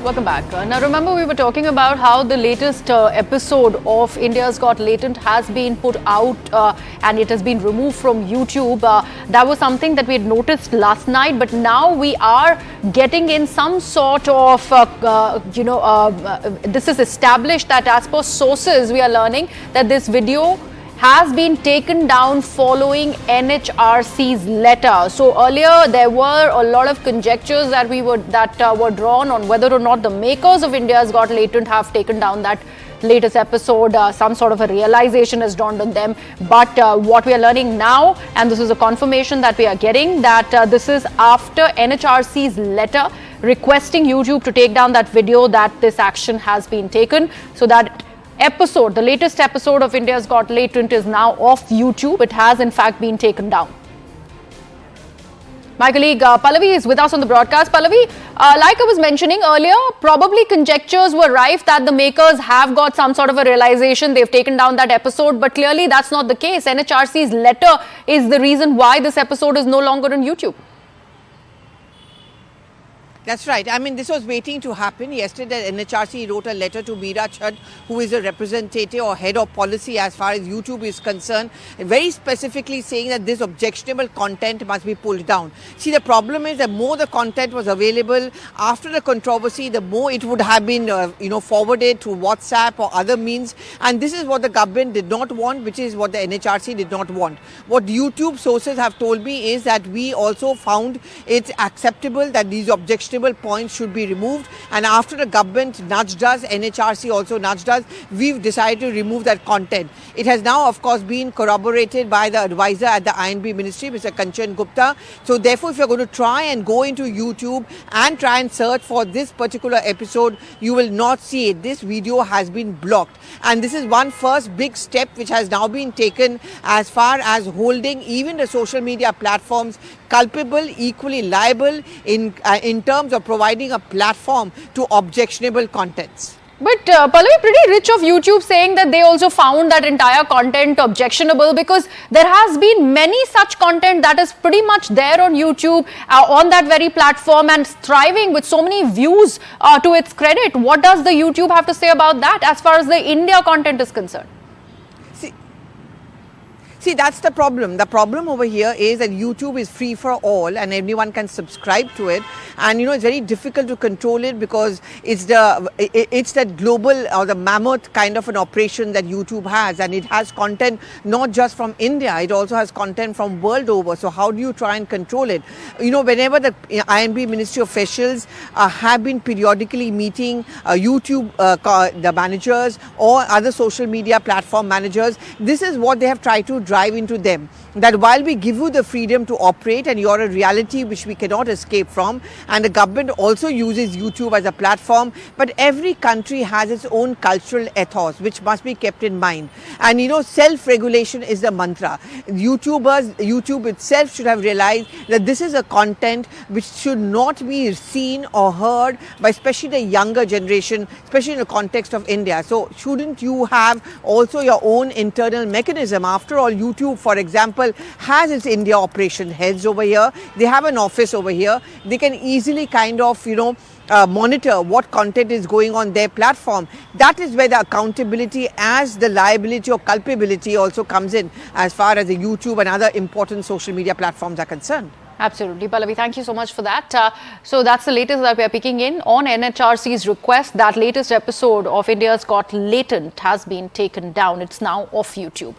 Welcome back. Now remember, we were talking about how the latest episode of India's Got Latent has been put out and it has been removed from YouTube. That was something that we had noticed last night, but now we are getting in some sort of, this is established that as per sources, we are learning that this video has been taken down following NHRC's letter. So earlier there were a lot of conjectures that were drawn on whether or not the makers of India's Got Latent have taken down that latest episode. Some sort of a realization has dawned on them. But what we are learning now, and this is a confirmation that we are getting, that this is after NHRC's letter requesting YouTube to take down that video, that this action has been taken. So that episode, the latest episode of India's Got Latent, is now off YouTube. It has in fact been taken down. My colleague Pallavi is with us on the broadcast. Pallavi, like I was mentioning earlier, probably conjectures were rife that the makers have got some sort of a realization. They've taken down that episode, but clearly that's not the case. NHRC's letter is the reason why this episode is no longer on YouTube. That's right. I mean, this was waiting to happen. Yesterday, NHRC wrote a letter to Meera Chhad, who is a representative or head of policy as far as YouTube is concerned, very specifically saying that this objectionable content must be pulled down. See, the problem is the more the content was available after the controversy, the more it would have been, forwarded to WhatsApp or other means. And this is what the government did not want, which is what the NHRC did not want. What YouTube sources have told me is that we also found it acceptable that these objectionable points should be removed, and after the government nudged us, NHRC also nudged us, we've decided to remove that content. It has now of course been corroborated by the advisor at the INB Ministry, Mr. Kanchan Gupta. So therefore, if you're going to try and go into YouTube and try and search for this particular episode, you will not see it. This video has been blocked, and this is one first big step which has now been taken as far as holding even the social media platforms culpable, equally liable in terms of providing a platform to objectionable contents. But Pallavi, pretty rich of YouTube saying that they also found that entire content objectionable, because there has been many such content that is pretty much there on YouTube, on that very platform, and thriving with so many views to its credit. What does the YouTube have to say about that as far as the India content is concerned? See, that's the problem. The problem over here is that YouTube is free for all and everyone can subscribe to it. And, it's very difficult to control it because it's that global or the mammoth kind of an operation that YouTube has. And it has content not just from India, it also has content from world over. So how do you try and control it? Whenever the INB Ministry officials have been periodically meeting YouTube, the managers or other social media platform managers, this is what they have tried to drive into them, that while we give you the freedom to operate and you're a reality which we cannot escape from, and the government also uses YouTube as a platform, but every country has its own cultural ethos which must be kept in mind. And self-regulation is the mantra. YouTube itself should have realized that this is a content which should not be seen or heard by especially the younger generation, especially in the context of India. So shouldn't you have also your own internal mechanism? After all, YouTube, for example, has its India operation heads over here. They have an office over here. They can easily kind of, monitor what content is going on their platform. That is where the accountability as the liability or culpability also comes in as far as the YouTube and other important social media platforms are concerned. Absolutely. Pallavi, thank you so much for that. So that's the latest that we are picking in on NHRC's request. That latest episode of India's Got Latent has been taken down. It's now off YouTube.